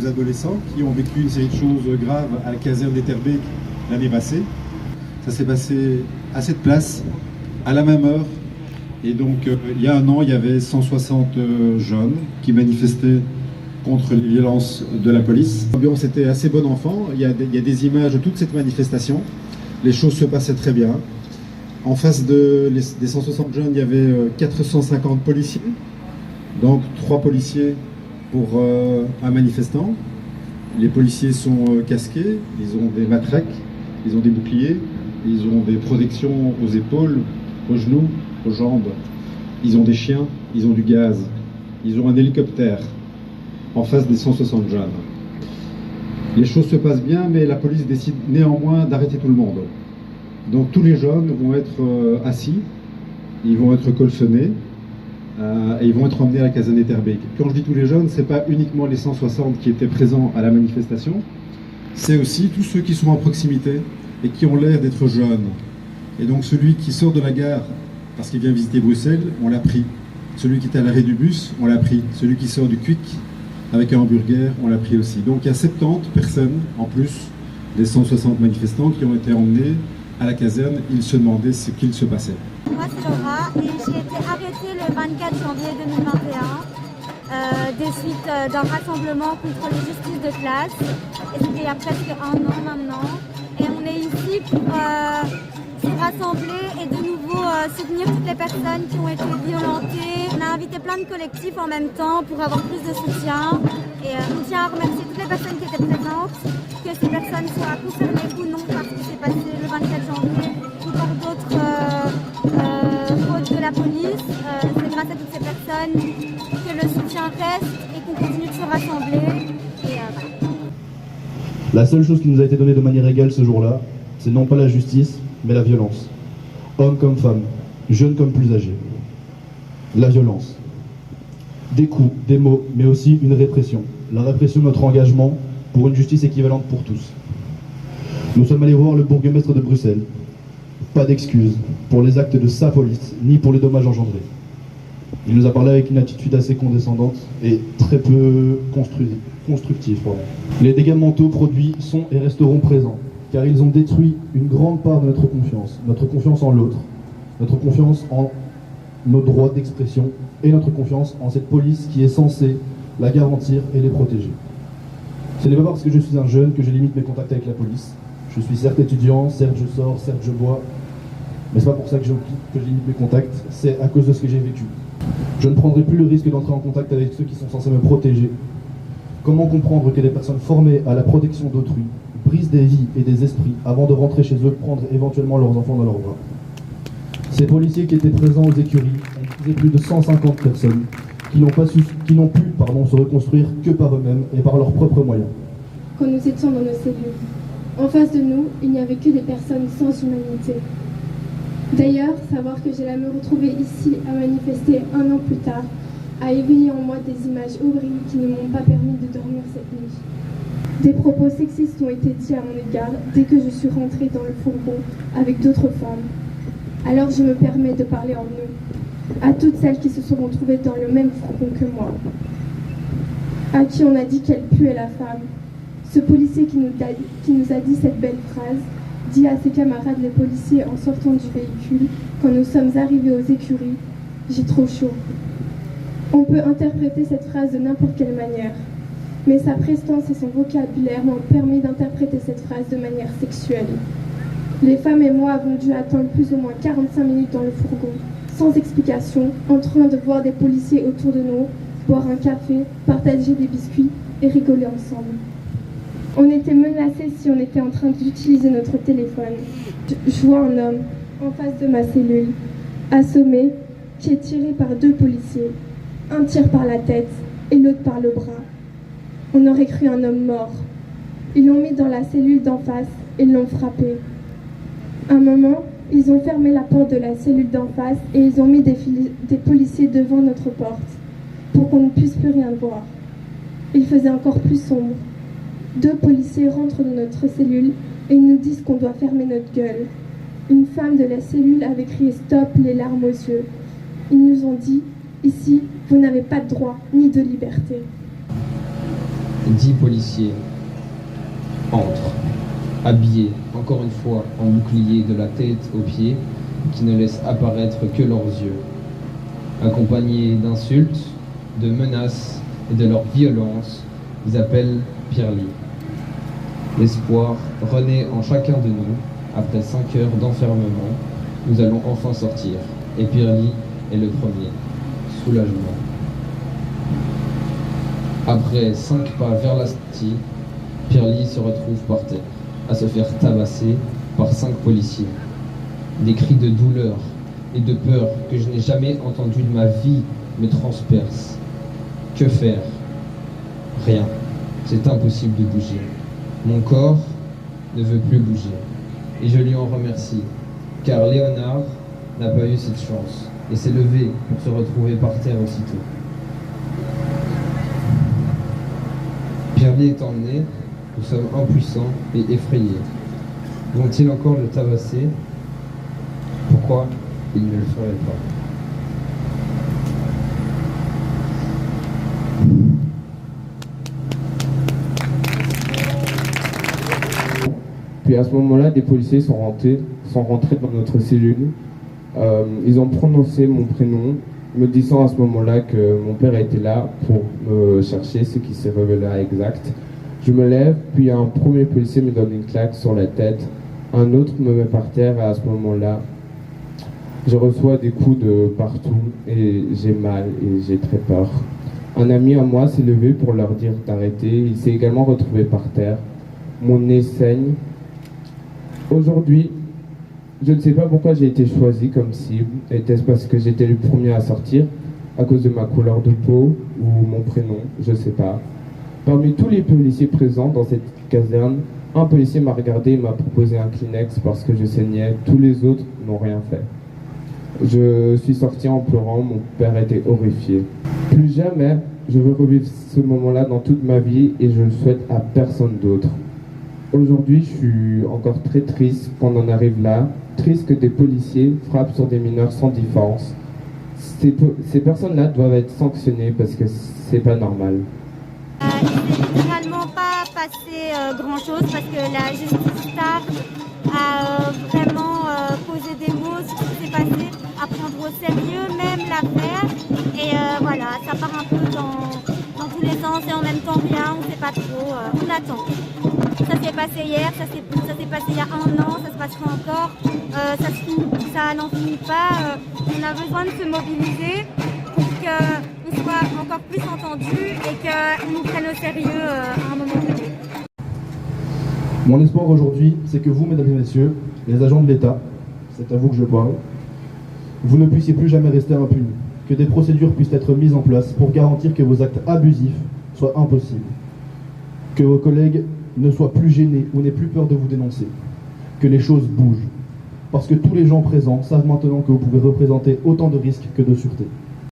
adolescents qui ont vécu une série de choses graves à la caserne d'Etterbeek l'année passée. Ça s'est passé à cette place, à la même heure. Et donc, il y a un an, il y avait 160 jeunes qui manifestaient contre les violences de la police. L'ambiance était assez bon enfant. Il y a des images de toute cette manifestation. Les choses se passaient très bien. En face des 160 jeunes, il y avait 450 policiers. Donc 3 policiers pour un manifestant. Les policiers sont casqués, ils ont des matraques, ils ont des boucliers, ils ont des protections aux épaules, aux genoux, aux jambes. Ils ont des chiens, ils ont du gaz, ils ont un hélicoptère en face des 160 jeunes. Les choses se passent bien, mais la police décide néanmoins d'arrêter tout le monde. Donc tous les jeunes vont être assis, ils vont être colsonnés, et ils vont être emmenés à la caserne d'Etterbeek. Quand je dis tous les jeunes, ce n'est pas uniquement les 160 qui étaient présents à la manifestation, c'est aussi tous ceux qui sont à proximité et qui ont l'air d'être jeunes. Et donc celui qui sort de la gare parce qu'il vient visiter Bruxelles, on l'a pris. Celui qui est à l'arrêt du bus, on l'a pris. Celui qui sort du Quick avec un hamburger, on l'a pris aussi. Donc il y a 70 personnes en plus des 160 manifestants qui ont été emmenés à la caserne. Ils se demandaient ce qu'il se passait. Moi c'est Laura et j'ai été arrêtée le 24 janvier 2021 des suites d'un rassemblement contre les justices de classe. Et c'était il y a presque un an maintenant. Et on est ici pour se rassembler et de nouveau soutenir toutes les personnes qui ont été violentées. On a invité plein de collectifs en même temps pour avoir plus de soutien. Et on tient à remercier toutes les personnes qui étaient présentes, que ces personnes soient concernées ou non par ce qui s'est passé le 24 janvier ou par d'autres fautes de la police. C'est grâce à toutes ces personnes que le soutien reste et qu'on continue de se rassembler. Et, voilà. La seule chose qui nous a été donnée de manière égale ce jour-là, c'est non pas la justice, mais la violence. Hommes comme femmes, jeunes comme plus âgés. La violence. Des coups, des mots, mais aussi une répression. La répression de notre engagement pour une justice équivalente pour tous. Nous sommes allés voir le bourgmestre de Bruxelles. Pas d'excuses pour les actes de sa police, ni pour les dommages engendrés. Il nous a parlé avec une attitude assez condescendante et très peu constructive. Les dégâts mentaux produits sont et resteront présents, car ils ont détruit une grande part de notre confiance en l'autre, notre confiance en nos droits d'expression et notre confiance en cette police qui est censée la garantir et les protéger. Ce n'est pas parce que je suis un jeune que je limite mes contacts avec la police. Je suis certes étudiant, certes je sors, certes je bois, mais c'est pas pour ça que je limite mes contacts, c'est à cause de ce que j'ai vécu. Je ne prendrai plus le risque d'entrer en contact avec ceux qui sont censés me protéger. Comment comprendre que des personnes formées à la protection d'autrui brisent des vies et des esprits avant de rentrer chez eux, prendre éventuellement leurs enfants dans leurs bras? Ces policiers qui étaient présents aux écuries ont divisé plus de 150 personnes qui n'ont pu se reconstruire que par eux-mêmes et par leurs propres moyens. Quand nous étions dans nos cellules, en face de nous, il n'y avait que des personnes sans humanité. D'ailleurs, savoir que j'allais me retrouver ici à manifester un an plus tard a éveillé en moi des images horribles qui ne m'ont pas permis de dormir cette nuit. Des propos sexistes ont été dits à mon égard dès que je suis rentrée dans le fourgon avec d'autres femmes. Alors je me permets de parler en eux, à toutes celles qui se sont retrouvées dans le même fourgon que moi, à qui on a dit qu'elle puait la femme. Ce policier qui nous a dit cette belle phrase dit à ses camarades les policiers en sortant du véhicule quand nous sommes arrivés aux écuries « J'ai trop chaud ». On peut interpréter cette phrase de n'importe quelle manière, mais sa prestance et son vocabulaire m'ont permis d'interpréter cette phrase de manière sexuelle. Les femmes et moi avons dû attendre plus ou moins 45 minutes dans le fourgon, sans explication, en train de voir des policiers autour de nous, boire un café, partager des biscuits et rigoler ensemble. On était menacés si on était en train d'utiliser notre téléphone. Je vois un homme en face de ma cellule, assommé, qui est tiré par 2 policiers. Un tir par la tête et l'autre par le bras. On aurait cru un homme mort. Ils l'ont mis dans la cellule d'en face et l'ont frappé. Un moment, ils ont fermé la porte de la cellule d'en face et ils ont mis des policiers devant notre porte pour qu'on ne puisse plus rien voir. Il faisait encore plus sombre. 2 policiers rentrent dans notre cellule et ils nous disent qu'on doit fermer notre gueule. Une femme de la cellule avait crié « Stop !» les larmes aux yeux. Ils nous ont dit « Ici, vous n'avez pas de droit ni de liberté ». 10 policiers entrent, habillés encore une fois en bouclier de la tête aux pieds, qui ne laissent apparaître que leurs yeux, accompagnés d'insultes, de menaces et de leur violence. Ils appellent Pirli. L'espoir renaît en chacun de nous. Après 5 heures d'enfermement, nous allons enfin sortir. Et Pirli est le premier. Soulagement. Après 5 pas vers la sortie, Pirli se retrouve par terre, à se faire tabasser par 5 policiers. Des cris de douleur et de peur que je n'ai jamais entendus de ma vie me transpercent. Que faire? Rien. C'est impossible de bouger. Mon corps ne veut plus bouger. Et je lui en remercie, car Léonard n'a pas eu cette chance et s'est levé pour se retrouver par terre aussitôt. Pirli est emmené, nous sommes impuissants et effrayés. Vont-ils encore le tabasser? Pourquoi ils ne le feraient pas? Puis à ce moment-là, des policiers sont rentrés dans notre cellule. Ils ont prononcé mon prénom, me disant à ce moment-là que mon père était là pour me chercher, ce qui s'est révélé exact. Je me lève, puis un premier policier me donne une claque sur la tête. Un autre me met par terre et à ce moment-là, je reçois des coups de partout et j'ai mal et j'ai très peur. Un ami à moi s'est levé pour leur dire d'arrêter. Il s'est également retrouvé par terre. Mon nez saigne. Aujourd'hui, je ne sais pas pourquoi j'ai été choisi comme cible. Était-ce parce que j'étais le premier à sortir, à cause de ma couleur de peau ou mon prénom? Je ne sais pas. Parmi tous les policiers présents dans cette caserne, un policier m'a regardé et m'a proposé un Kleenex parce que je saignais. Tous les autres n'ont rien fait. Je suis sorti en pleurant, mon père était horrifié. Plus jamais, je veux revivre ce moment-là dans toute ma vie et je le souhaite à personne d'autre. Aujourd'hui, je suis encore très triste qu'on en arrive là, triste que des policiers frappent sur des mineurs sans défense. Ces personnes-là doivent être sanctionnées parce que c'est pas normal. Il s'est littéralement pas passé grand-chose parce que la justice tarde à vraiment poser des mots sur ce qui s'est passé, à prendre au sérieux même l'affaire. Et voilà, ça part un peu dans tous les sens et en même temps rien, on ne sait pas trop, on attend. Ça s'est passé hier, ça s'est passé il y a 1 an, ça se passera encore, ça n'en finit pas. On a besoin de se mobiliser pour qu'on soit encore plus entendus et qu'on nous prenne au sérieux à un moment donné. Mon espoir aujourd'hui, c'est que vous, mesdames et messieurs, les agents de l'État, c'est à vous que je parle, vous ne puissiez plus jamais rester impunis, que des procédures puissent être mises en place pour garantir que vos actes abusifs soient impossibles, que vos collègues ne soient plus gênés ou n'aient plus peur de vous dénoncer, que les choses bougent, parce que tous les gens présents savent maintenant que vous pouvez représenter autant de risques que de sûreté.